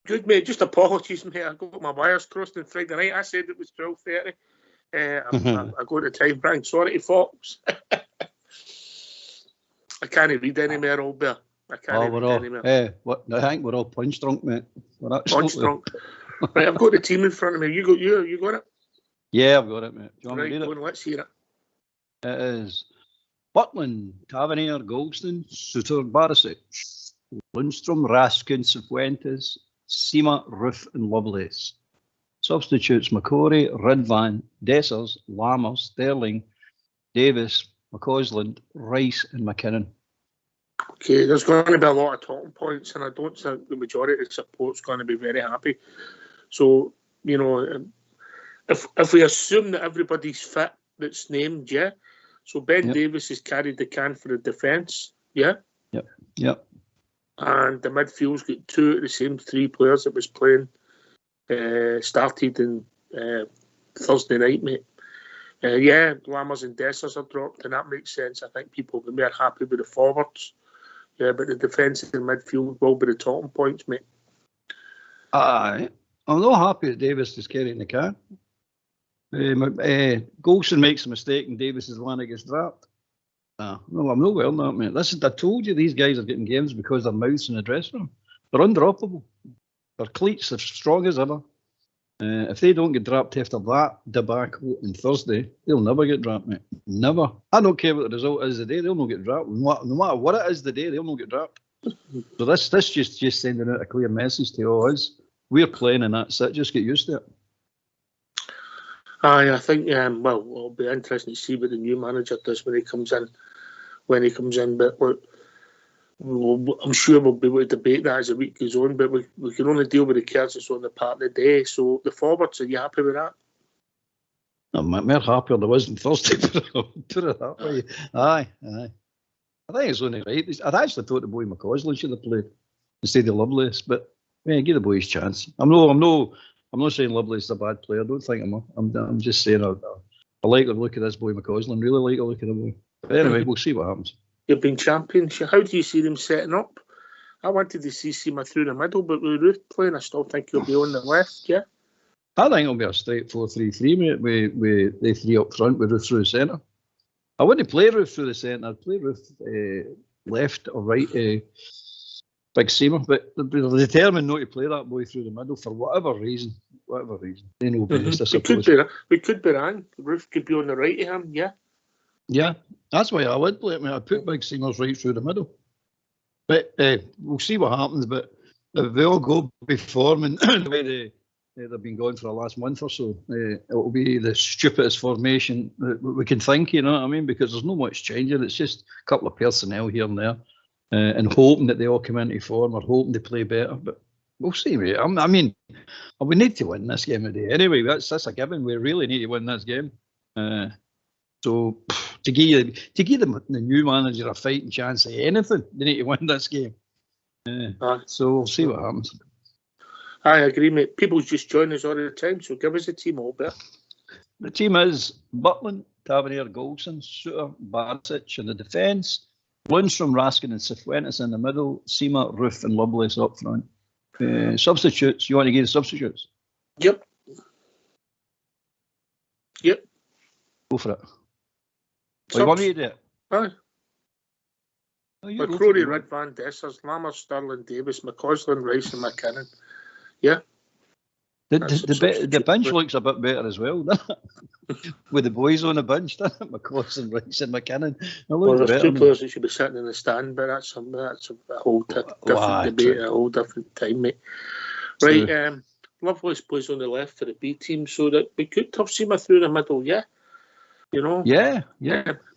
Good, mate. Just apologies, mate. I got my wires crossed on Friday night. I said it was 12:30. I got the time wrong. Sorry to Fox. I can't read anymore, old bear. I can't read anymore. I think we're all punch drunk, mate. We're punch drunk. Right, I've got the team in front of me. You got it? Yeah, I've got it, mate. Do you want right, me to read it? Let's hear it. It is Butland, Tavernier, Goldston, Suter, Barisic, Lundstrom, Raskin, Cifuentes, Seema, Ruth and Lovelace. Substitutes McCory, Ridvan, Dessers, Lammer, Sterling, Davis, McCausland, Rice and McKinnon. Okay, there's going to be a lot of talking points, and I don't think the majority of the support's going to be very happy. So, you know, if we assume that everybody's fit that's named, yeah. So Ben Davis has carried the can for the defence, yeah? Yep. And the midfield's got two of the same three players that was playing, started in Thursday night, mate. Lammers and Dessers are dropped, and that makes sense. I think people will be more happy with the forwards. Yeah, but the defence and midfield will be the talking points, mate. Aye. I'm not happy that Davis is carrying the can. Golson makes a mistake and Davis is the one that gets dropped. No, I'm not well on that, mate. Listen, I told you these guys are getting games because their mouths in the dressing room. They're undroppable. Their cleats are strong as ever. If they don't get dropped after that debacle on Thursday, they'll never get dropped, mate. Never. I don't care what the result is the day, they'll not get dropped. No matter what it is the day, they'll not get dropped. So this just sending out a clear message to all us. We're playing and that's it. Just get used to it. Aye, I think, it'll be interesting to see what the new manager does when he comes in. But I'm sure we'll be able to debate that as the week goes on, but we can only deal with the cards that's on the part of the day. So the forwards, are you happy with that? I'm more happier there was on Thursday, put it that way. Aye. I think it's only right. I'd actually thought the boy McCausland should have played instead of Lovelace, but give the boy his chance. I'm not saying Lovelace is a bad player. I don't think I'm just saying I like the look of this boy McCausland. Really like the look of the boy. But anyway, we'll see what happens. You've been champion. How do you see them setting up? I wanted to see Seema through the middle, but with Ruth playing, I still think he'll be on the left, yeah? I think it'll be a straight 4-3-3, mate, with the three up front with Ruth through the centre. I wouldn't play Ruth through the centre. I'd play Ruth left or right, big Seema, but they're determined not to play that boy through the middle for whatever reason. They know best, I suppose. We could be wrong. Ruth could be on the right of him, yeah? Yeah, that's why I would play it, mate. I'd put big Seamers right through the middle. But we'll see what happens. But if they all go performing the way they've been going for the last month or so, it'll be the stupidest formation that we can think, you know what I mean? Because there's not much changing. It's just a couple of personnel here and there, and hoping that they all come into form or hoping they play better. But we'll see, mate. I mean, we need to win this game today. Anyway, that's a given. We really need to win this game. So to give the new manager a fighting chance at anything, they need to win this game. So we'll see what happens. I agree, mate. People just join us all the time, so give us a team, Albert. The team is Butland, Tavernier, Golson, Suter, Barisic in the defence, Lundstrom, Raskin and Cifuentes in the middle, Seema, Ruth and Lovelace up front. Substitutes, you want to give the substitutes? Yep. Go for it. You want me to do it? Aye. McCrory, Ridvan, Dessers, Lammer, Sterling, Davis, McCausland, Rice and McKinnon. Yeah. The bench looks a bit better as well, doesn't it? With the boys on the bench, doesn't it? McCausland, Rice and McKinnon. There's two players that should be sitting in the stand, but that's a whole different debate, a whole different time, mate. Right, Lovelace plays on the left for the B team, so that we could have Seema through the middle, yeah? You know? Yeah.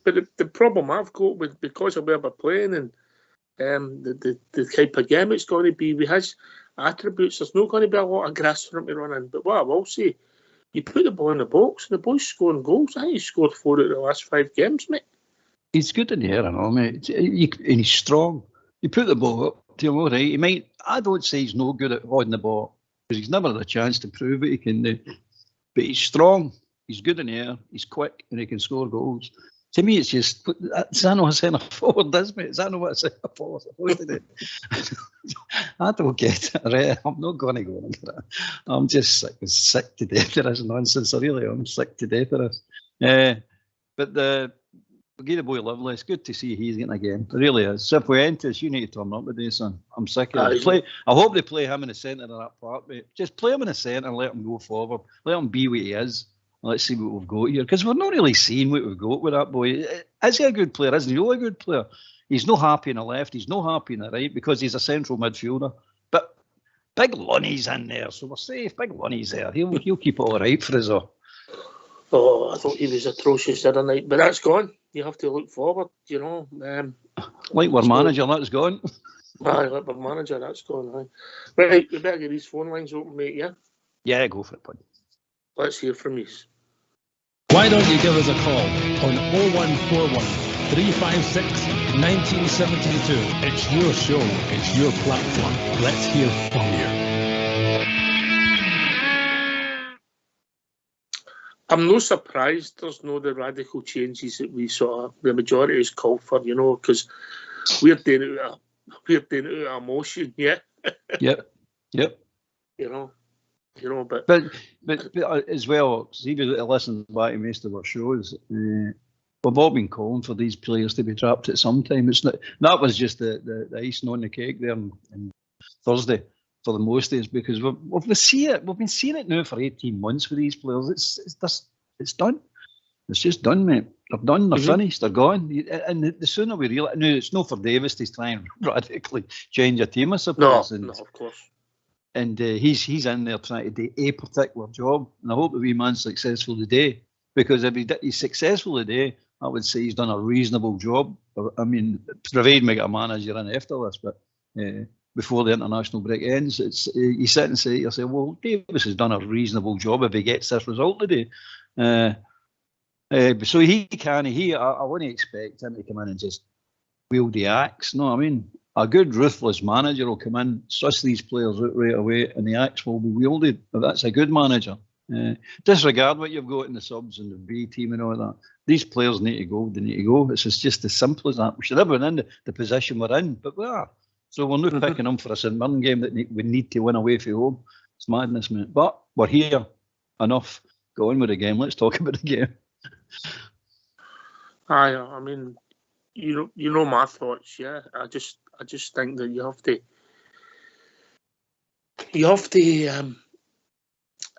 But the problem I've got with, because of where we're playing and the type of game it's going to be, with his attributes, there's not going to be a lot of grass for him to run in. But what I will say, you put the ball in the box and the boy's scoring goals. I think he's scored 4 out of the last 5 games, mate. He's good in the air and all, mate. And he's strong. You put the ball up to him, all right. I don't say he's no good at holding the ball, because he's never had a chance to prove it he can do. But he's strong. He's good in the air, he's quick, and he can score goals. To me, it's just, is that not a centre forward, does me? Is that not what a centre forward is supposed to do? I don't get it, right? I'm not going to go into that. I'm just sick to death of this nonsense. I really am sick to death of this. But we'll give the boy lovely. It's good to see he's getting a game. It really is. So if we enter this, you need to turn up today, son. I'm sick of it. I hope they play him in the centre of that part, mate. Just play him in the centre and let him go forward. Let him be what he is. Let's see what we've got here. Because we're not really seeing what we've got with that boy. Is he a good player? Isn't he a good player? He's not happy on the left. He's not happy on the right because he's a central midfielder. But Big Lonnie's in there, so we're safe. Big Lonnie's there. He'll keep it all right for us all. Oh, I thought he was atrocious the other night. But that's gone. You have to look forward, you know. Like our manager, that's gone. Aye, like our manager, that's gone. Aye. Right, we better get these phone lines open, mate, yeah? Yeah, go for it, bud. Let's hear from you. Why don't you give us a call on 0141 356 1972. It's your show, it's your platform. Let's hear from you. I'm no surprised there's no the radical changes that we saw. The majority is called for, you know, because we're doing it out of emotion, yeah. Yep. You know, but as well, see, if you listen back to most of our shows, we've all been calling for these players to be trapped at some time. It's not, that was just the icing on the cake there on Thursday for the most days, because we've been seeing it now for 18 months with these players. It's done. It's just done, mate. They're done. They're finished. They're gone. And the sooner we realise, no, it's not for Davis to try and radically change a team, I suppose. No, of course. And he's in there trying to do a particular job, and I hope the wee man's successful today. Because if he's successful today, I would say he's done a reasonable job. I mean, provided we get a manager in after this, but before the international break ends, you sit and say to yourself, well, Davis has done a reasonable job if he gets this result today. So I wouldn't expect him to come in and just wield the axe. No, I mean, a good ruthless manager will come in, suss these players out right away, and the axe will be wielded. That's a good manager. Disregard what you've got in the subs and the B team and all that. These players need to go. They need to go. It's just as simple as that. We should have been in the position we're in, but we are. So we're not picking them for a St Mirren game that we need to win away from home. It's madness, mate. But we're here. Enough. Go on with the game. Let's talk about the game. I mean, you know my thoughts. Yeah, I just think that you have to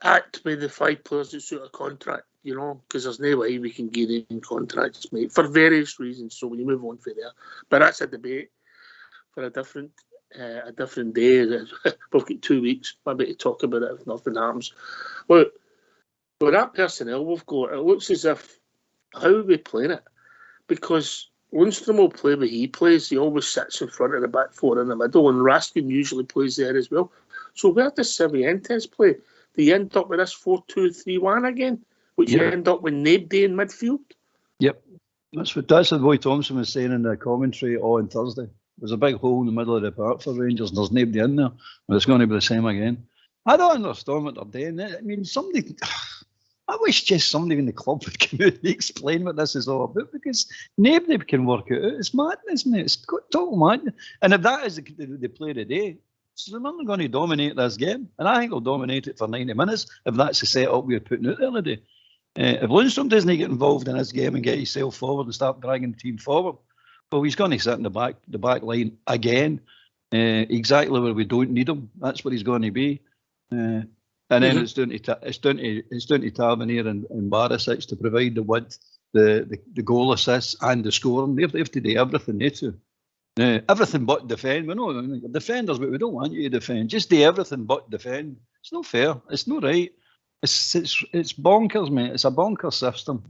act with the 5 players that suit a contract. You know, because there's no way we can give them contracts, mate, for various reasons. So when you move on from there, but that's a debate for a different day. We've got 2 weeks maybe to talk about it if nothing happens. Look, with that personnel we've got, it looks as if how are we playing it? Because Lundstrom will play where he plays. He always sits in front of the back 4 in the middle, and Raskin usually plays there as well. So where does Cervantes play? Do you end up with this 4-2-3-1 again, which you end up with Matchday in midfield? Yep, that's what Roy Thompson was saying in the commentary on Thursday. There's a big hole in the middle of the park for Rangers, and there's nobody in there. But it's going to be the same again. I don't understand what they're doing. I mean, I wish just somebody in the club would come out and explain what this is all about, because nobody can work it out. It's madness, mate. It's total madness. And if that is the play today, so they're not going to dominate this game. And I think they'll dominate it for 90 minutes if that's the setup we're putting out there today. If Lundstrom doesn't get involved in this game and get himself forward and start dragging the team forward, well, he's going to sit in the back line again, exactly where we don't need him. That's where he's going to be. And then it's down to Tavernier and Barisic to provide the width, the goal assists and the scoring. They have to do everything they do. Everything but defend. We know defenders, but we don't want you to defend. Just do everything but defend. It's not fair. It's not right. It's bonkers, mate. It's a bonkers system.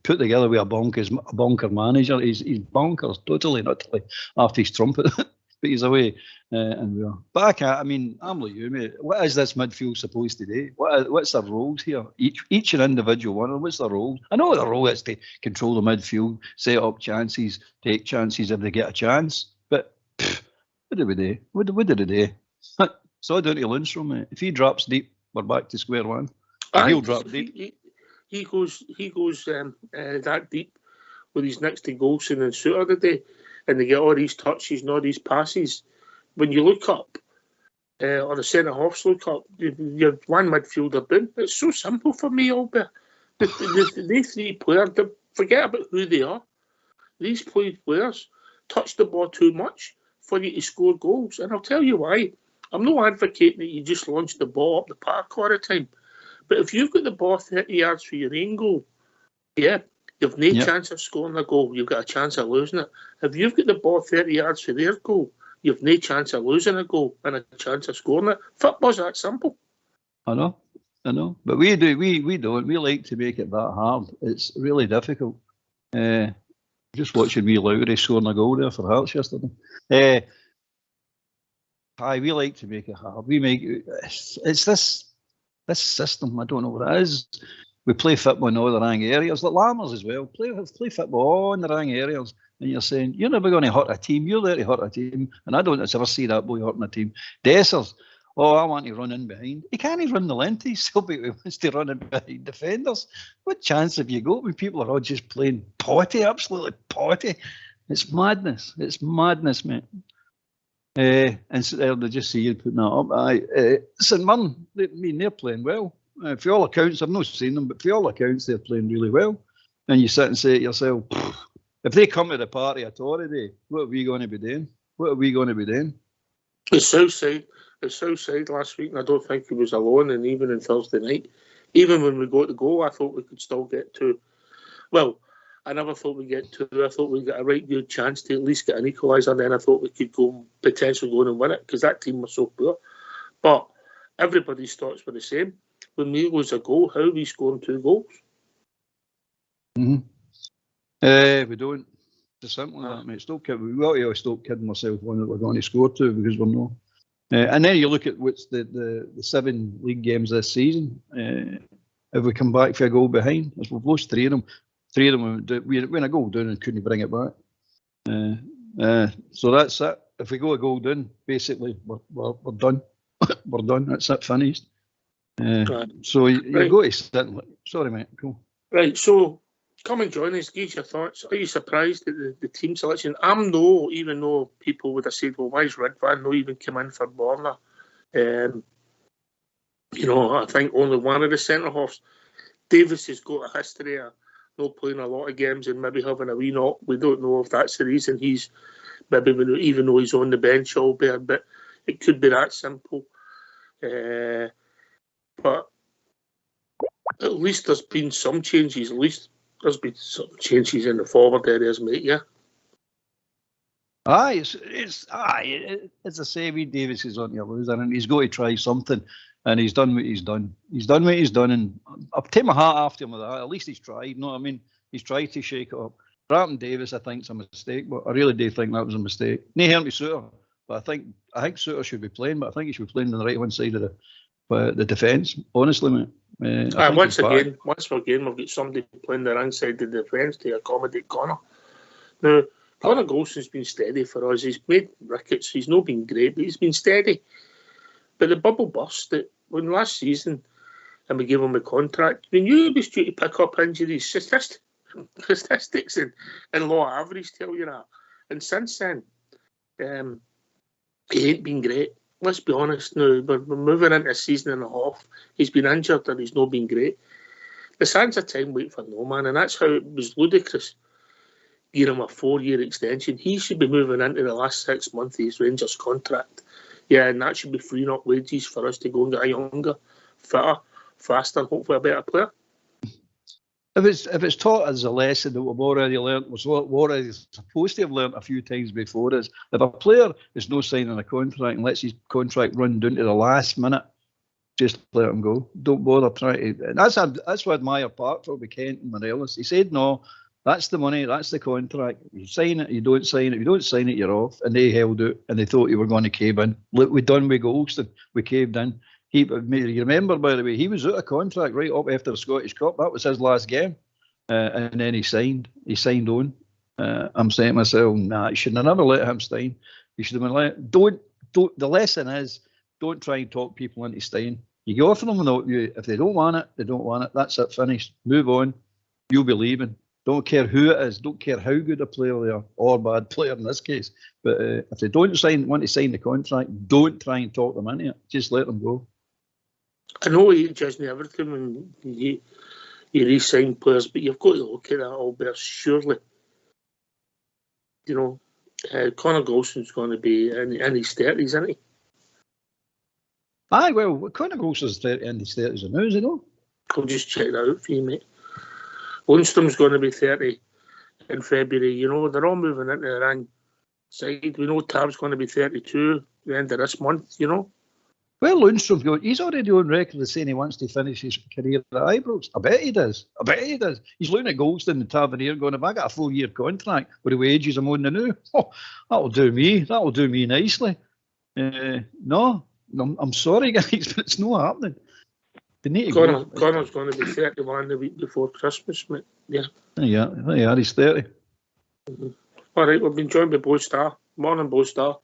Put together with a bonker manager. He's bonkers, totally, utterly, after he's trumpet. But he's away, and we are. But I mean, I'm like you, mate. What is this midfield supposed to do? What's their roles here? Each an individual one. What's their role? I know their role is to control the midfield, set up chances, take chances if they get a chance. But what did we do? What did they do? So down to Lundstrom, mate. If he drops deep, we're back to square one. He'll drop deep. He goes that deep. with he's next to Golson and Suter today, and they get all these touches and all these passes. When you look up, or the centre halves look up, you're one midfielder down. It's so simple for me, Albert. The three players, forget about who they are. These players touch the ball too much for you to score goals. And I'll tell you why. I'm not advocating that you just launch the ball up the park all the time. But if you've got the ball 30 yards for your own goal, yeah, you've no chance of scoring a goal. You've got a chance of losing it. If you've got the ball 30 yards for their goal, you've no chance of losing a goal and a chance of scoring it. Football's that simple. I know. But we don't. We like to make it that hard. It's really difficult. Just watching wee Lowry scoring a goal there for Hearts yesterday. We like to make it hard. It's this system. I don't know what it is. We play football in all the wrong areas, like Lammers as well. Play football all in the wrong areas. And you're saying, you're never going to hurt a team. You're there to hurt a team. And I don't ever see that boy hurting a team. Dessers, I want to run in behind. He can't even run the length. He still wants to run in behind defenders. What chance have you got when people are all just playing potty, absolutely potty? It's madness. It's madness, mate. And so they just see you putting that up. St Mirren, they're playing well. For all accounts, I've not seen them, but for all accounts, they're playing really well. And you sit and say to yourself, if they come to the party at all today, what are we going to be doing? The South Side last week, and I don't think he was alone, and even on Thursday night, even when we got to go, I thought we could still get to. Well, I never thought we'd get to. I thought we'd get a right good chance to at least get an equaliser, and then I thought we could potentially go and win it, because that team was so poor. But everybody's thoughts were the same. When we lose a goal, how are we scoring 2 goals? We don't. It's simple as that, mate. We got to stop kidding ourselves one that we're going to score 2, because we're not. And then you look at what's the 7 league games this season. If we come back for a goal behind, as we've lost 3 of them. 3 of them, we went a goal down and couldn't bring it back. So that's it. If we go a goal down, basically we're done. We're done. That's it. Finished. So you go to sit. Sorry, mate. Cool. Right. So come and join us. Give your thoughts. Are you surprised at the team selection? I'm no. Even though people would have said, "Well, why is Ridvan not even come in for Borna?" I think only one of the centre halves. Davis has got a history of not playing a lot of games and maybe having a wee knock. We don't know if that's the reason he's maybe, even though he's on the bench, albeit, but it could be that simple. But at least there's been some changes. At least there's been some changes in the forward areas, mate. Yeah. As I say, Davis is on your loser, and he's got to try something. And he's done what he's done. He's done what he's done, and I'll take my hat after him with that. At least he's tried. You know what I mean? He's tried to shake it up. Bratton Davis, I think, is a mistake, but I really do think that was a mistake. No harm to Suter, but I think Suter should be playing, but I think he should be playing on the right-hand side of the defence. Honestly, mate. Once again, we've got somebody playing the wrong side of the defence to accommodate Connor. Now, Connor Golson's been steady for us. He's made rickets. He's not been great, but he's been steady. But the bubble burst that when last season, and we gave him a contract, we knew he was due to pick up injuries. Statistics and law average tell you that. And since then, he ain't been great. Let's be honest now. We're moving into a season and a half. He's been injured and he's not been great. The sands of time wait for no man, and that's how it was ludicrous. Give him a 4-year extension. He should be moving into the last 6 months of his Rangers contract. Yeah, and that should be freeing up wages for us to go and get a younger, fitter, faster, and hopefully a better player. If it's taught as a lesson that we've already learnt, we're already supposed to have learnt a few times before, is if a player is no signing a contract and lets his contract run down to the last minute, just let him go. Don't bother trying to. And that's what I admire Park for with Kent and Morelos. He said, no, that's the money, that's the contract. You sign it, you don't sign it. If you don't sign it, you're off. And they held out, and they thought you were going to cave in. Look, we done with Golston. We caved in. You remember, by the way, he was out of contract right up after the Scottish Cup. That was his last game. And then he signed. He signed on. I'm saying to myself, nah, you should have never let him sign. You should have been let. Don't. The lesson is, don't try and talk people into staying. You go offer them without you. If they don't want it, they don't want it. That's it. Finished. Move on. You'll be leaving. Don't care who it is. Don't care how good a player they are, or bad player in this case. But if they don't want to sign the contract, don't try and talk them into it. Just let them go. I know he doesn't everything when you re-sign players, but you've got to look at that, Albert, surely. You know, Connor Golson's going to be in his 30s, isn't he? Aye, well, Connor Golson's in his 30s now, is he not? I'll just check that out for you, mate. Lundstrom's going to be 30 in February. You know, they're all moving into the Rang side. We know Tab's going to be 32 at the end of this month, you know. Well, Lundstrom's he's already on record as saying he wants to finish his career at Ibrox. I bet he does. He's looking at Goldston and Tavernier going, if I got a 4-year contract with the wages I'm on the now, that'll do me. That'll do me nicely. No, I'm sorry, guys, but it's not happening. They need to Connor's going to be 31 the week before Christmas, mate. Yeah. Yeah, he's 30. Mm-hmm. All right, we've been joined by Bo Star. Morning, Bo Star.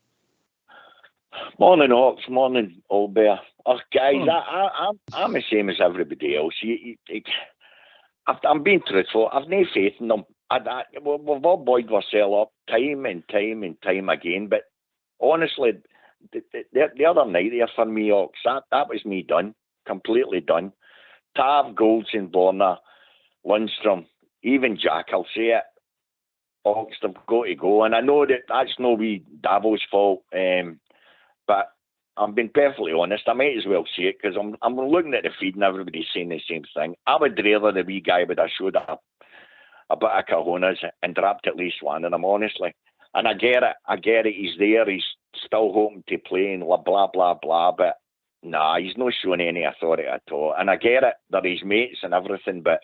Morning, Hawks. Morning, Old Bear. Oh, guys, I'm the same as everybody else. I'm being truthful. I've no faith in them. We've all boiled ourselves up time and time again. But honestly, the other night there for me, Hawks, that was me done. Completely done. Tav, Goldson, Warner, Lundstrom, even Jack, I'll say it. Hawks, they've got to go. And I know that's no wee Davo's fault. But I'm being perfectly honest. I might as well say it because I'm looking at the feed and everybody's saying the same thing. I would rather the wee guy would have showed up a bit of cojones and dropped at least one of them, honestly. And I get it. He's there. He's still hoping to play and blah, blah, blah. But nah, he's not showing any authority at all. And I get it. They're his mates and everything. But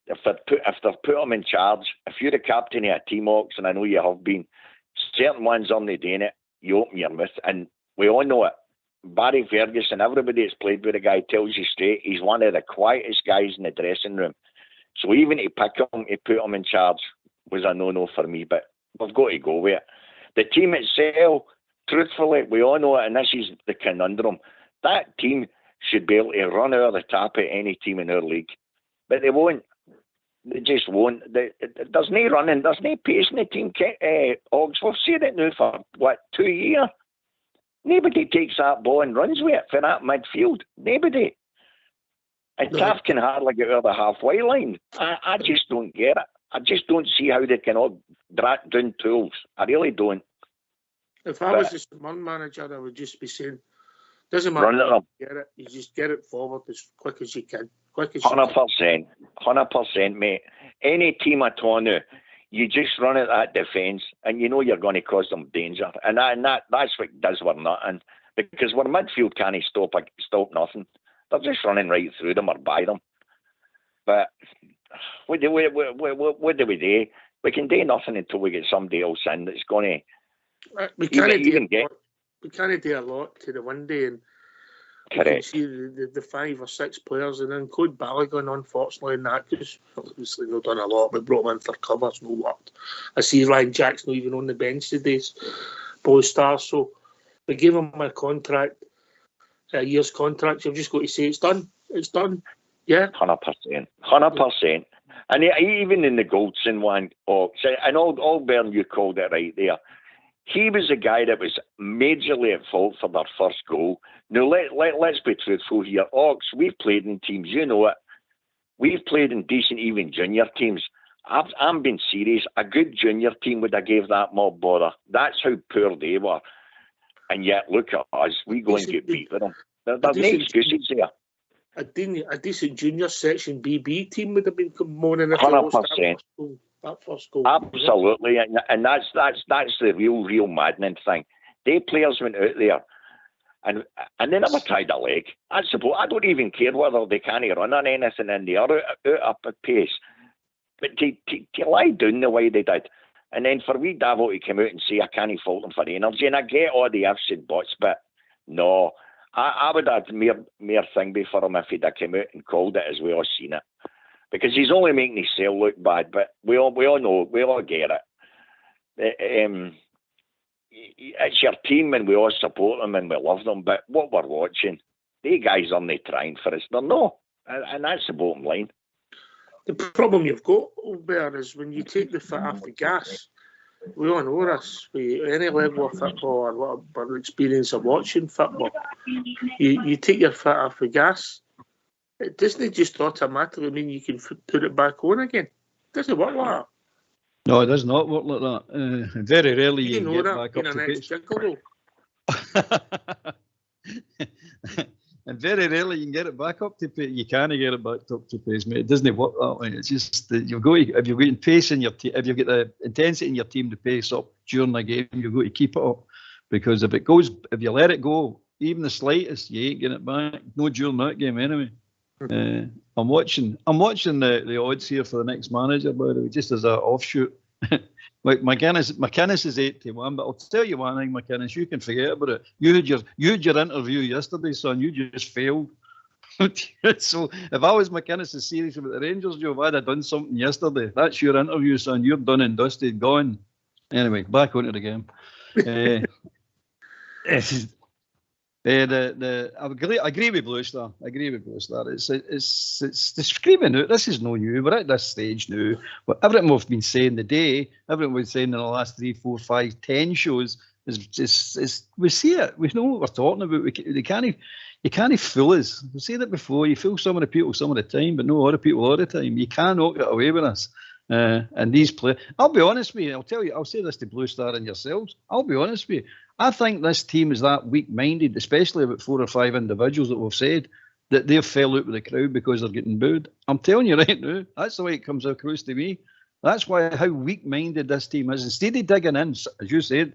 if they've put him in charge, if you're the captain of a team, Hawks, and I know you have been, certain ones aren't doing it, you open your mouth, and we all know it. Barry Ferguson, everybody that's played with the guy tells you straight, he's one of the quietest guys in the dressing room. So even to pick him, to put him in charge, was a no-no for me, but we've got to go with it. The team itself, truthfully, we all know it, and this is the conundrum. That team should be able to run out of the tap at any team in our league, but they won't. They just won't. There's no running, there's no pace in the team. Hogs, we've seen it now for, 2 years? Nobody takes that ball and runs with it for that midfield. Nobody. And Taft can hardly get over the halfway line. I just don't get it. I just don't see how they can all drag down tools. I really don't. If I was the Mirren manager, I would just be saying, doesn't matter. You just get it forward as quick as you can. 100%, mate. Any team at all now, you just run at that defence and you know you're going to cause them danger. And that's what does we're not in. Because our midfield can't stop nothing. They're just running right through them or by them. But what do we do? We can do nothing until we get somebody else in that's going to... We can't do a lot to the one day, and correct. You can see the 5 or 6 players, and include Balogun, unfortunately, in that, because obviously they've done a lot. We brought him in for covers, no worked. I see Ryan Jack's not even on the bench today, Boy Star. So we gave him a contract, a year's contract. You've just got to say it's done. It's done. Yeah, 100%. And even in the Goldson one, and all Bern, you called it right there. He was a guy that was majorly at fault for their first goal. Now, let's be truthful here. Ox, we've played in teams, you know it. We've played in decent, even junior teams. I'm being serious. A good junior team would have gave that more bother. That's how poor they were. And yet, look at us. We go and get beat with them. There's no excuses there. A decent junior section BB team would have been more than 100%. That first goal. Absolutely, and that's the real maddening thing. They players went out there and they never tried a leg. I suppose I don't even care whether they can't run on anything and they are out up at pace. But to lie down the way they did, and then for wee Davo to come out and say I can't fault them for the energy, and I get all the ifs and buts, but no, I would have mere thing before him if he'd have come out and called it as we all seen it. Because he's only making himself look bad, but we all know, we all get it. It's your team and we all support them and we love them, but what we're watching, they guys aren't trying for us. They're no, and that's the bottom line. The problem you've got over there is when you take the foot off the gas, we all know this, with any level of football or whatever experience of watching football, you take your foot off the gas, it doesn't just automatically mean you can put it back on again. It doesn't work like that. No, it does not work like that. Very rarely you know get that back in up an to pace. ex-gigolo. And very rarely you can get it back up to pace. You can't get it back up to pace, mate. It doesn't work that way. It's just that you've got to, if you've got pace in your team, if you've got the intensity in your team to pace up during the game, you've got to keep it up. Because if you let it go, even the slightest, you ain't getting it back. No during that game anyway. I'm watching the odds here for the next manager, by the way, just as an offshoot. McInnes is 8-1, but I'll tell you one thing, McInnes, you can forget about it. You had your interview yesterday, son. You just failed. So if I was McInnes is serious about the Rangers job, I'd have done something yesterday. That's your interview, son. You're done and dusted, gone. Anyway, back onto the game. I agree with Blue Star. It's the screaming out. This is no new. We're at this stage now. But everything we've been saying today, everything we've been saying in the last 3, 4, 5, 10 shows is we see it. We know what we're talking about. You can't fool us. We've said it before. You fool some of the people some of the time, but no other people all the time. You cannot get away with us. And these players, I'll be honest with you. I'll say this to Blue Star and yourselves. I'll be honest with you. I think this team is that weak-minded, especially about 4 or 5 individuals that we've said, that they've fell out with the crowd because they're getting booed. I'm telling you right now, that's the way it comes across to me. That's how weak-minded this team is. Instead of digging in, as you said,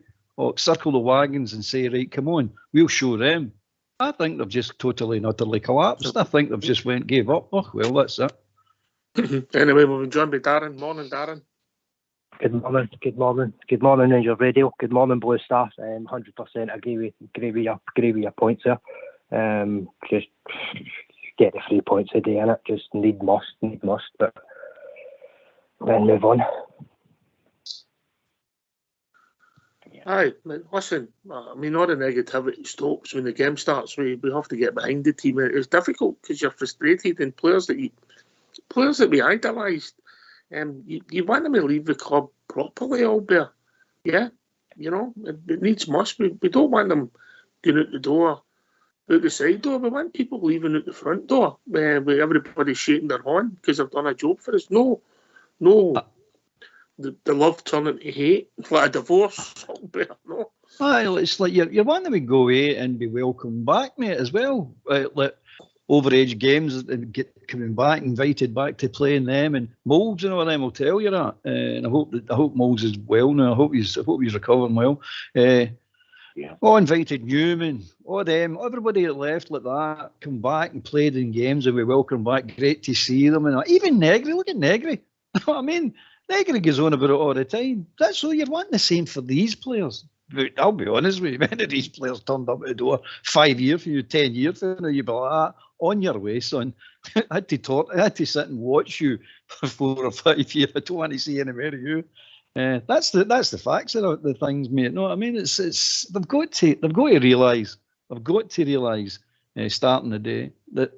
circle the wagons and say, right, come on, we'll show them. I think they've just totally and utterly collapsed. I think they've just gave up. Oh, well, that's it. Anyway, we've been joined by Darren. Morning, Darren. Good morning, Rangersradio. Good morning, Blue Star. 100% agree with your points there. Just get the 3 points a day in it. Just need must, but then move on. Aye, listen, I mean, all the negativity stops when the game starts. We have to get behind the team. It's difficult because you're frustrated, and players that we idolised. You want them to leave the club properly, Albert. Yeah, it needs must. We don't want them going out the door, out the side door. We want people leaving out the front door with everybody shaking their hand because they've done a job for us. No. The love turning to hate, like a divorce, Albert. No. It's like you want them to go away and be welcomed back, mate, as well. Like overage games and coming back, invited back to play in them, and Moulds and all them will tell you that. And I hope Moulds is well now. I hope he's recovering well. Invited Newman, all them, everybody that left like that, come back and played in games and we welcome back. Great to see them. And even Negri, look at Negri. I mean, Negri goes on about it all the time. That's all you want the same for these players. I'll be honest with you, many of these players turned up at the door 5 years for you, 10 years for you, you'd be like that. On your way, son. I had to sit and watch you for 4 or 5 years. I don't want to see any more of you. That's the facts of the things, mate. No, I mean it's they've got to realise starting the day that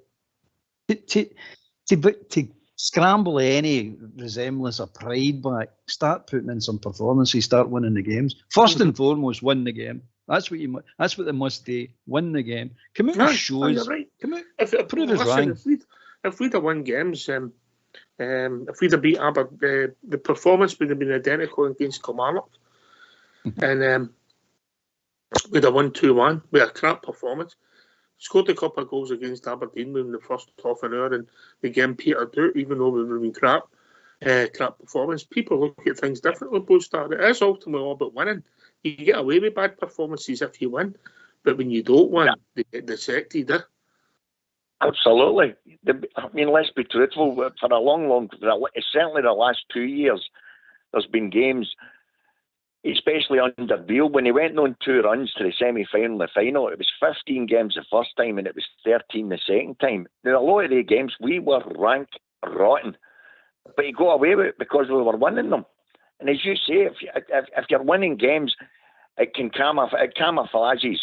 to scramble any resemblance of pride back, start putting in some performances, start winning the games. First and foremost, win the game. That's what they must do. Win the game. Come out and show us. Right. Come out. Prove us wrong. If we'd have won games, if we'd have beat Aberdeen, the performance would have been identical against Kilmarnock, and we'd have won 2-1 with a crap performance. Scored a couple of goals against Aberdeen in the first half an hour, and the game petered out, even though we were in crap performance. People look at things differently, Blue Star. It is ultimately all about winning. You get away with bad performances if you win, but when you don't win, they get dissected. Absolutely. I mean, let's be truthful. For a long, certainly the last 2 years, there's been games, especially under Beale, when he went on 2 runs to the semi-final and the final. It was 15 games the first time and it was 13 the second time. Now, a lot of the games, we were rank rotten, but he got away with it because we were winning them. And as you say, if you're winning games, it camouflages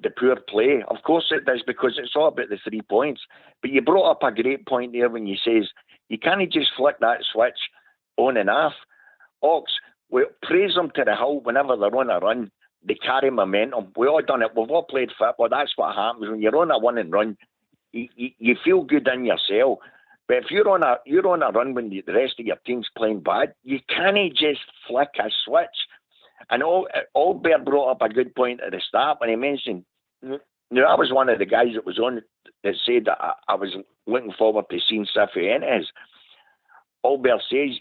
the poor play. Of course it does, because it's all about the 3 points. But you brought up a great point there when you says You can't just flick that switch on and off. Ox, we praise them to the hill whenever they're on a run. They carry momentum. We've all done it. We've all played football. That's what happens when you're on a one and run. You feel good in yourself. But if you're on a run when the rest of your team's playing bad, you can't just flick a switch. And Albert brought up a good point at the start when he mentioned. Now, I was one of the guys that was on that said that I was looking forward to seeing Cifuentes. Albert says,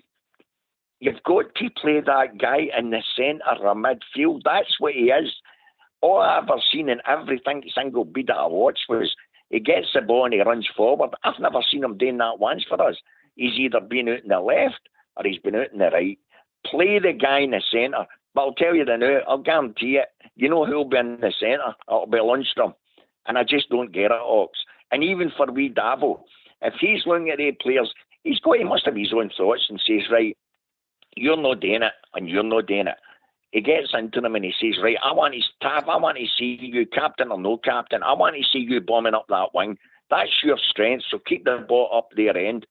you've got to play that guy in the centre of midfield. That's what he is. All I've ever seen in every single beat that I watched was he gets the ball and he runs forward. I've never seen him doing that once for us. He's either been out in the left or he's been out in the right. Play the guy in the centre. But I'll tell you now, I'll guarantee it. You know who'll be in the centre? It'll be Lundstrom. And I just don't get it, Ox. And even for wee Davo, if he's looking at the players, he must have his own thoughts and says, right, you're not doing it and you're not doing it. He gets into them and he says, right, I want to see you captain or no captain. I want to see you bombing up that wing. That's your strength, so keep the ball up their end.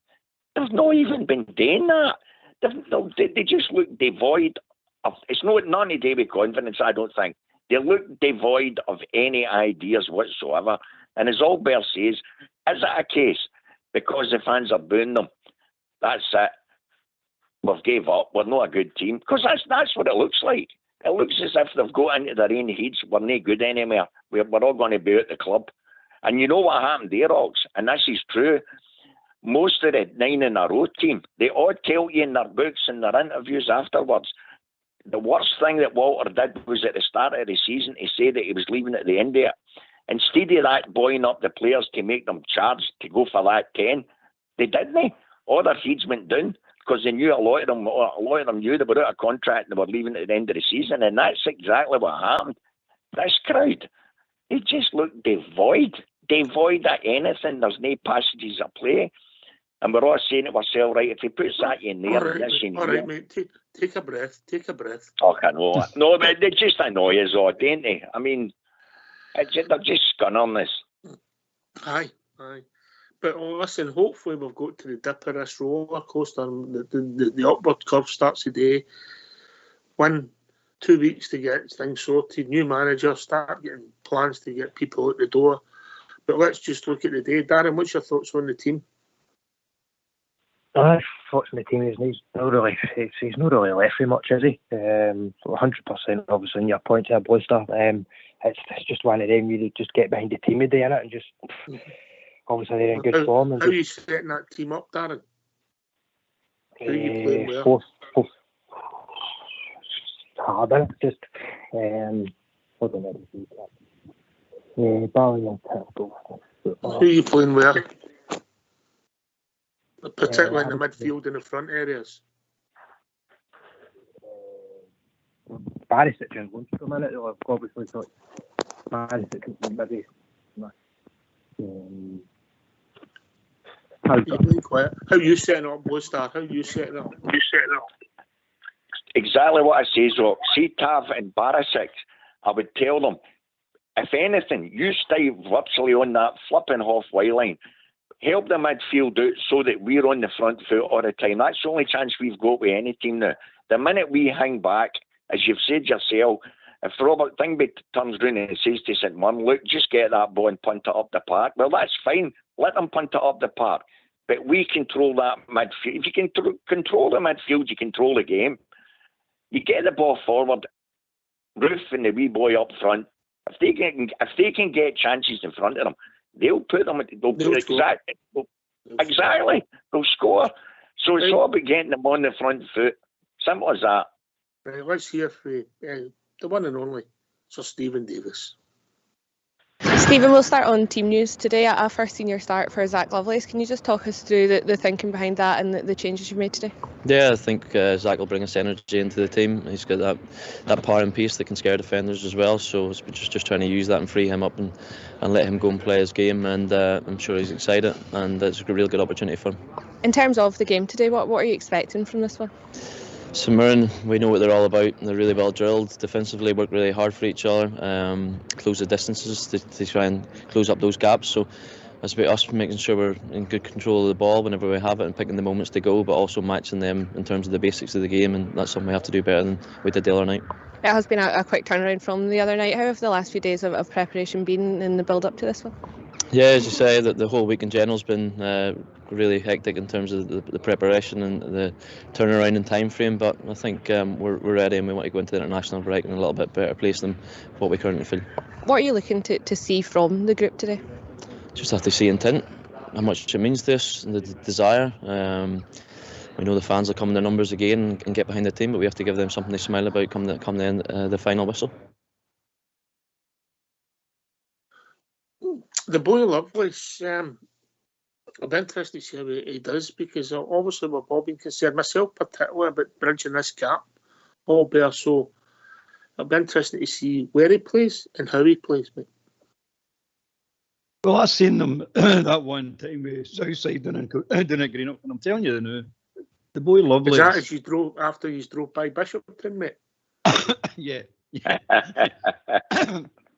They've not even been doing that. They just look devoid of, it's not to do with confidence, I don't think. They look devoid of any ideas whatsoever. And as Albert says, is it a case because the fans are booing them? That's it. We've gave up. We're not a good team. Because that's what it looks like. It looks as if they've got into their own heads. We're not good anymore. We're all going to be at the club. And you know what happened there, Ox? And this is true. Most of the 9 in a row team, they all tell you in their books and their interviews afterwards. The worst thing that Walter did was at the start of the season, he said that he was leaving at the end of it. Instead of that buoying up the players to make them charge to go for that 10, they didn't. All their heads went down because they knew a lot of them knew they were out of contract and they were leaving at the end of the season, and that's exactly what happened. This crowd, they just look devoid of anything. There's no passages of play. And we're all saying to ourselves, right, if he puts that in there, all right, mate, take a breath. Oh, I know. No, but they just annoy us all, don't they? I mean, they're just scunnerness. Aye. But listen, hopefully we've got to the dip of this roller coaster. The upward curve starts today. 1-2 weeks to get things sorted. New manager, start getting plans to get people out the door. But let's just look at the day. Darren, what's your thoughts on the team? Thoughts on the team is he's not really left with much, is he? 100% obviously on your point there, Bluster. It's just one of them. You just get behind the team a day in it and just obviously they're in good form. How are you setting that team up, Darren? How are you playing well? Fourth. Harder. Just hold on. Barley and Temple. Who are you playing well? Particularly in the midfield and the front areas. Barisic and once for a minute, I've obviously thought Barisic could maybe. How you setting up, Blue Star? How you setting up? Exactly what I say, Rock. See Tav and Barisic, I would tell them, if anything, you stay virtually on that flipping halfway line. Help the midfield out so that we're on the front foot all the time. That's the only chance we've got with any team now. The minute we hang back, as you've said yourself, if Robert Thingby turns round and says to St Mirren, look, just get that ball and punt it up the park, well, that's fine. Let them punt it up the park. But we control that midfield. If you can control the midfield, you control the game. You get the ball forward, Roof and the wee boy up front. If they can get chances in front of them, they'll put them. Exactly. They'll score. So it's all about getting them on the front foot. Simple as that. Right, let's hear from the one and only Sir Stephen Davis. Stephen, we'll start on team news today. At our first senior start for Zach Lovelace, can you just talk us through the thinking behind that and the changes you've made today? Yeah, I think Zach will bring us energy into the team. He's got that power and pace that can scare defenders as well, so it's just trying to use that and free him up and let him go and play his game, and I'm sure he's excited, and it's a real good opportunity for him. In terms of the game today, what are you expecting from this one? So Mirren, we know what they're all about. They're really well drilled defensively, work really hard for each other, close the distances to try and close up those gaps. So it's about us making sure we're in good control of the ball whenever we have it and picking the moments to go, but also matching them in terms of the basics of the game, and that's something we have to do better than we did the other night. It has been a quick turnaround from the other night. How have the last few days of preparation been in the build-up to this one? Yeah, as you say, that the whole week in general has been really hectic in terms of the preparation and the turnaround in time frame, but I think we're ready and we want to go into the international break in a little bit better place than what we currently feel. What are you looking to see from the group today? Just have to see intent, how much it means to us, and the desire. We know the fans will come in their numbers again and get behind the team, but we have to give them something to smile about come the end, the final whistle. The boy Lovelace, I'm interested to see how he does, because obviously we've all been concerned, myself particularly, about bridging this gap all better. So I'll be interested to see where he plays and how he plays, mate. Well, I seen them that one time with Southside down at Greenock, and I'm telling you now, the boy Lovelace. Is that as you drove after you drove by Bishopton, mate? Yeah.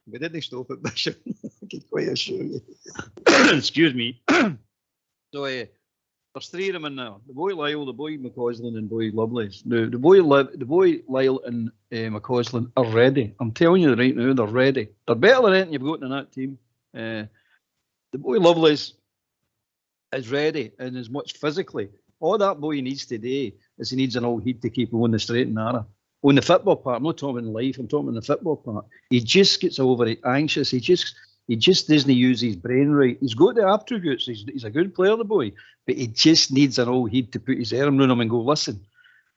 We didn't stop at Bishop. I can quite assure you. Excuse me. So there's three of them in there: the boy Lyle, the boy McCausland, and boy Lovelace. Now the boy Lyle and McCausland are ready. I'm telling you right now, they're ready. They're better than anything you've got in that team. The boy Lovelace is ready and as much physically. All that boy needs today is he needs an old heat to keep him on the straight and narrow. On the football part, I'm not talking in life, I'm talking in the football part. He just gets over it anxious. He just doesn't use his brain right. He's got the attributes. He's a good player, the boy, but he just needs an old head to put his arm around him and go, listen,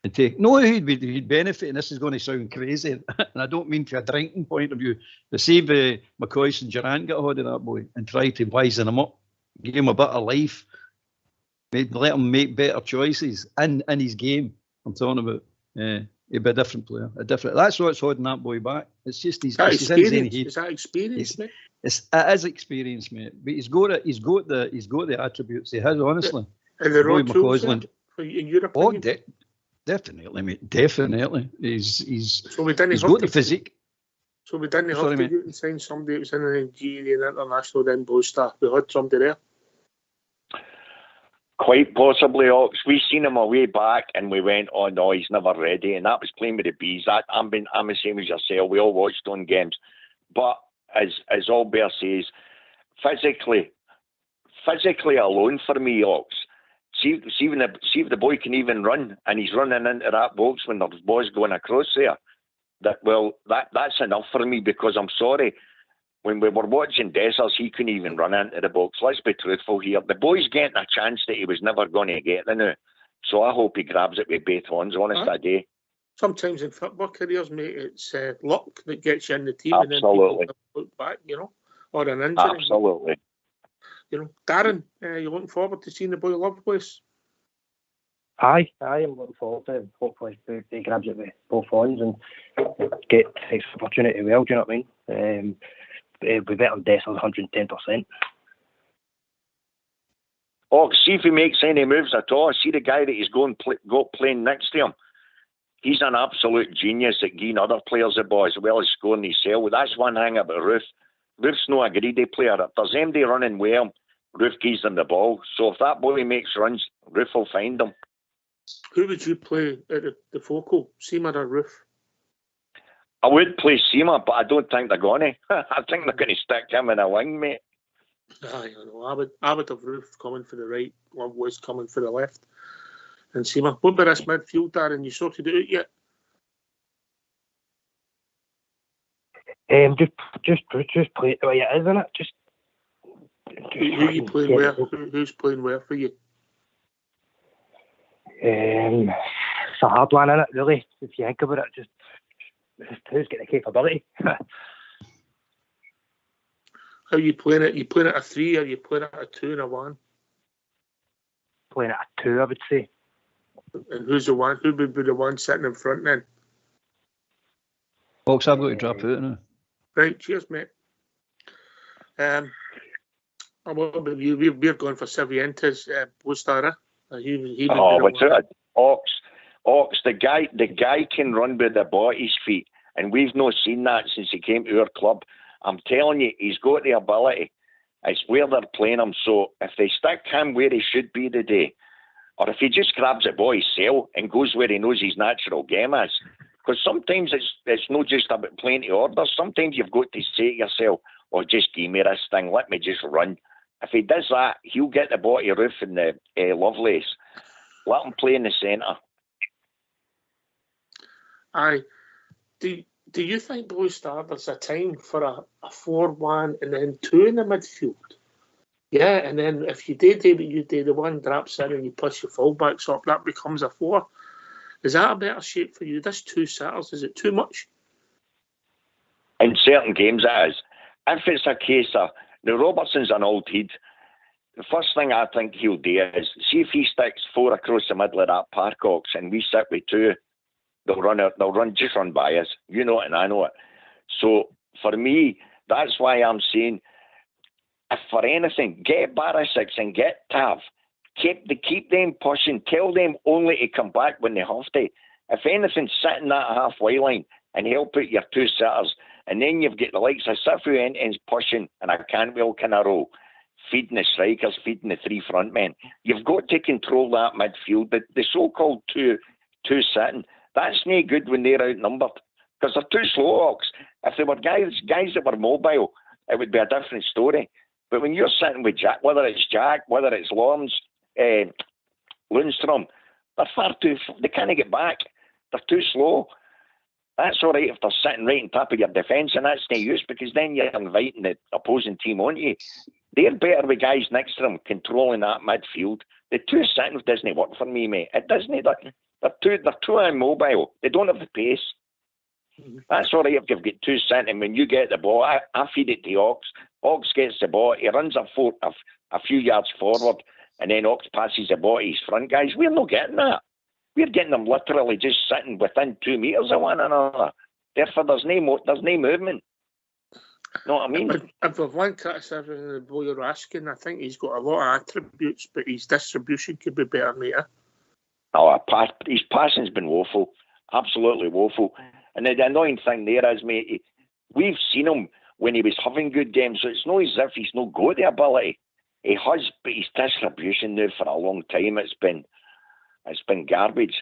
and take. No, he'd benefit, and this is going to sound crazy, and I don't mean from a drinking point of view. But see if McCoy and Durant get hold of that boy and try to wisen him up, give him a bit of life, let him make better choices in his game. I'm talking about. He'd be a different player. That's what's holding that boy back. It's just his experience. Is that experience, mate? It is experience, mate. But he's got the attributes he has, honestly. And the road McCausland. In your opinion? Definitely, mate. Definitely. He's so we didn't got the physique. So we didn't have to go and sign somebody that was in the Nigerian international then Bosta. We had somebody there. Quite possibly, Ox. We seen him a way back and we went, oh no, he's never ready. And that was playing with the Bees. I'm the same as yourself. We all watched on games. But as Albert says, physically alone for me, Ox. See if the boy can even run and he's running into that box when there's boys going across there. That's enough for me, because I'm sorry. When we were watching Dessers, he couldn't even run into the box. Let's be truthful here. The boy's getting a chance that he was never going to get now. So I hope he grabs it with both hands, honest I do. Sometimes in football careers, mate, it's luck that gets you in the team. Absolutely. And then people look back, or an injury. Absolutely. Darren, you looking forward to seeing the boy Lovelace? Aye, I'm looking forward to it. Hopefully he grabs it with both hands and get takes the opportunity well, do you know what I mean? We bet on Dessers 110%. Oh, see if he makes any moves at all. See the guy that he's got playing next to him. He's an absolute genius at giving other players the ball as well as scoring himself. That's one thing about Ruth. Ruth's not a greedy player. If there's anybody running well, Ruth gives them the ball. So if that boy makes runs, Ruth will find them. Who would you play at the focal, Seamer or Ruth? I would play Seamer, but I don't think they're going to. I think they're going to stick him in a wing, mate. I don't know. I would have Ruth coming for the right, Lovelace coming for the left, and Seamer. What about this midfield, Darren? You sorted it out yet? Just play it the way it is, isn't it? Just who you playing where? Who's playing where for you? It's a hard one, isn't it? Really, if you think about it, just who's got the capability? How are you playing it? You playing it a 3 or you playing it a 2 and a 1? Playing it a 2, I would say. And who's the one? Who would be the one sitting in front then? Folks, I've got to drop out now. Right, cheers, mate. What about you? We're going for Servientes, Bostara. What's it? Ox, the guy can run with the ball at his feet, and we've not seen that since he came to our club. I'm telling you, he's got the ability. It's where they're playing him. So if they stick him where he should be today, or if he just grabs the ball himself and goes where he knows his natural game is, because sometimes it's not just about playing to order. Sometimes you've got to say to yourself, "Oh, just give me this thing. Let me just run." If he does that, he'll get the ball to Roof and the Lovelace. Let him play in the centre. Aye. Do you think, Blue Star, there's a time for a 4-1 and then 2 in the midfield? Yeah, and then if you do what you do, the one drops in and you push your fullbacks up, that becomes a 4. Is that a better shape for you? This 2 setters, is it too much? In certain games it is. If it's a case of, now Robertson's an old head, the first thing I think he'll do is, see if he sticks 4 across the middle of that Parcox and we sit with 2, they'll run by us. You know it and I know it. So for me, that's why I'm saying, if for anything, get Barisic and get Tav. Keep them pushing. Tell them only to come back when they have to. If anything, sit in that halfway line and help out your 2 sitters. And then you've got the likes of Sifu Entien's pushing and a Cantwell kind of roll, feeding the strikers, feeding the 3 front men. You've got to control that midfield. The so-called two sitting, that's no good when they're outnumbered because they're too slow, Ox. If they were guys that were mobile, it would be a different story. But when you're sitting with Jack, whether it's Lorms, Lundstrom, they're far too. They can't get back. They're too slow. That's all right if they're sitting right on top of your defence, and that's no use because then you're inviting the opposing team on you. They're better with guys next to them controlling that midfield. The 2 sittings doesn't work for me, mate. It doesn't. They're too immobile. They don't have the pace. That's all right if you've got 2 sitting. When you get the ball, I feed it to Ox. Ox gets the ball. He runs a few yards forward, and then Ox passes the ball to his front guys. We're not getting that. We're getting them literally just sitting within 2 metres of one another. Therefore, there's no movement. Know what I mean? If we've one criticism of the boy Raskin, I think he's got a lot of attributes, but his distribution could be better, mate. Oh, his passing's been woeful. Absolutely woeful. And the annoying thing there is, mate, we've seen him when he was having good games, so it's not as if he's not got the ability. He has, but his distribution now for a long time, it's been garbage,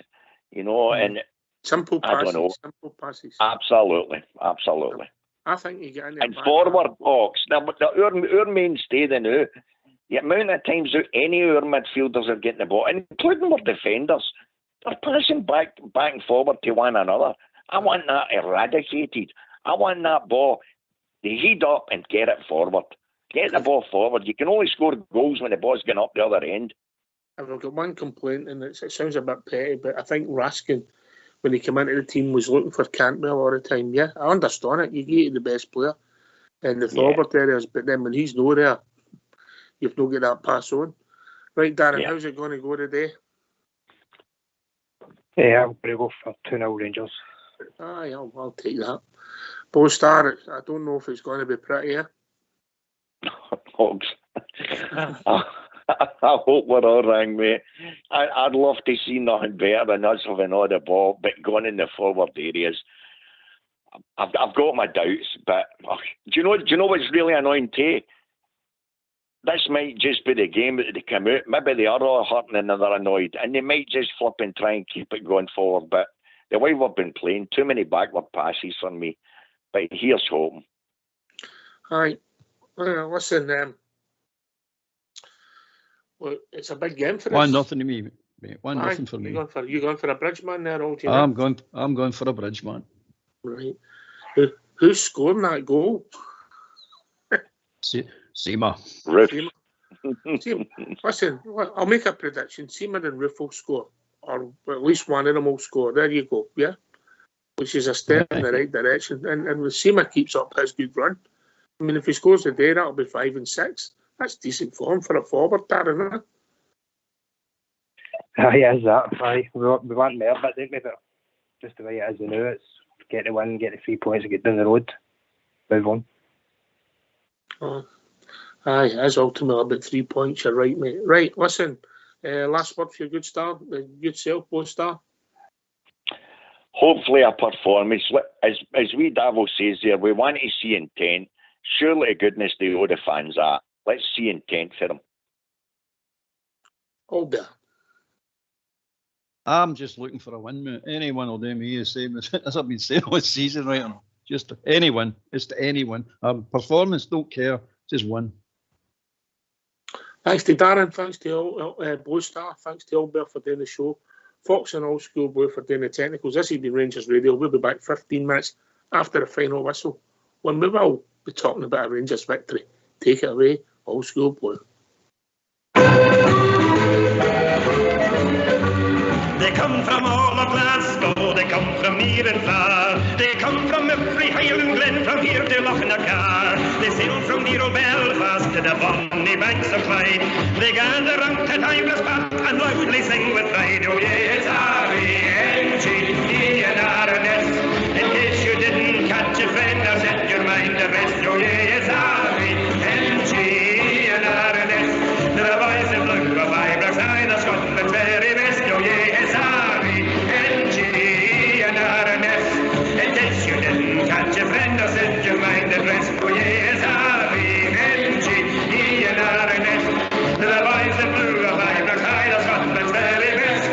you know, and simple passes, I don't know. Simple passes. Absolutely. I think you get in there. And forward, Ox. Now, our mainstay now, the amount of times that any of our midfielders are getting the ball, including our defenders, they're passing back and forward to one another. I want that eradicated. I want that ball to heat up and get it forward. Get the ball forward. You can only score goals when the ball's going up the other end. I've got one complaint, and it sounds a bit petty, but I think Raskin, when he came into the team, was looking for Cantwell all the time. Yeah, I understand it. You get the best player in the forward areas, but then when he's not there, you've not got that pass on. Right, Darren, how's it going to go today? Yeah, I'm going to go for 2-0 Rangers. Aye, I'll take that. Blue Star, I don't know if it's going to be pretty, yeah? I hope we're all wrong, mate. I'd love to see nothing better than us having all the ball, but going in the forward areas. I've got my doubts, but do you know what's really annoying too? This might just be the game that they come out. Maybe they are all hurting and they're annoyed, and they might just flip and try and keep it going forward. But the way we've been playing, too many backward passes for me. But here's hoping. Aye. Listen, well, it's a big game for us. 1-0 to me, mate. 1-0 for me. You going for a bridge man there, all I'm going for a bridge man. Right. Who's scoring that goal? Seema. Listen, I'll make a prediction. Seema and Roof will score, or at least one of them will score. There you go. Yeah, which is a step in the right direction. And if Seema keeps up his good run, I mean, if he scores today, that'll be 5 and 6. That's decent form for a forward, Darren. Aye, is that. Aye, we want more, but don't we? But just the way it is now, it's get the win, get the 3 points, and get down the road. Move on. Oh. Aye, it is ultimately about 3 points. You're right, mate. Right, listen. Last word for your good star, good self, Blue Star. Hopefully a performance. As we Davo says there, we want to see intent. Surely to goodness they owe the fans that. Let's see intent for him. All better. I'm just looking for a win, mate. Anyone will do me the same as I've been saying all season, right? Just anyone. It's to anyone. Performance, don't care. Just win. Thanks to Darren. Thanks to Blue Star. Thanks to Albert for doing the show. Fox and Old School Blue for doing the technicals. This has been Rangers Radio. We'll be back 15 minutes after the final whistle, when we will be talking about a Rangers victory. Take it away, Old School Blue. They come from all of Glasgow, they come from near and far. They come from every Highland glen, from here to Lochnacar. They sail from near old Belfast to the bonny banks of Clyde. They gather round to timeless bat and loudly sing with pride. Oh yes, R-E-N-G-E-N-R-N-S. In case you didn't catch it, friend, or set your mind at rest. Oh yes, R-E-N-G-E-N-R-N-S. The boys in blue of Ibrox, I the Scotland's very best. Oh yes, R-E-N-G-E-N-R-N-S. In case you didn't catch a friend or set your mind at rest. Oh yes, R-E-N-G-E-N-R-N-S. The boys in blue of Ibrox, I the Scotland's very best.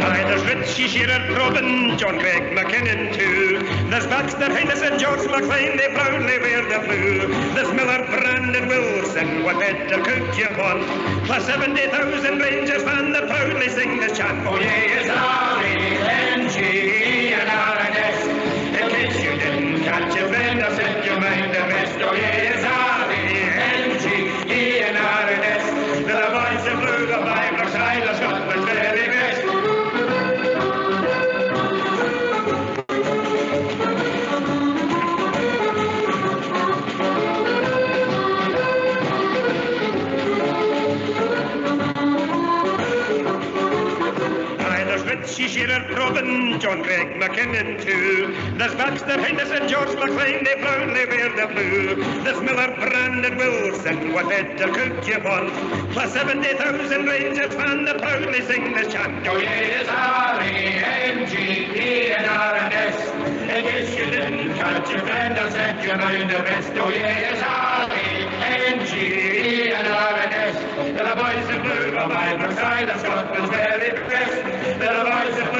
Aye, there's Richie Shearer, Robin, John Craig McKinnon too. There's Baxter, Hines and George McLean, they proudly wear the blue. There's Miller, Brandon, Wilson, what better could you want? Plus 70,000 Rangers fans that proudly sing this chant. Oh yes, R-E-N-G-E-N-R-N-S. In case you didn't catch a friend or set your mind at rest. Oh yes, R-E-N-G-E-N-R-N-S. The boys in blue, the Ibrox, I the Scotland's very best. Richie Shearer, Robin, John Craig McKinnon too. There's Baxter, Hines and George McLean, they proudly wear the blue. There's Miller, Brandon, Wilson, what better could you want? Plus 70,000 Rangers fans that proudly sing this chant. Oh yes, R-E-N-G-E-N-R-N-S. In case you didn't catch your friend or set your mind at rest. Oh yes, R-E-N-G-E-N-R-N-S. The boys in blue of Ibrox, I the Scotland's very best. The boys in blue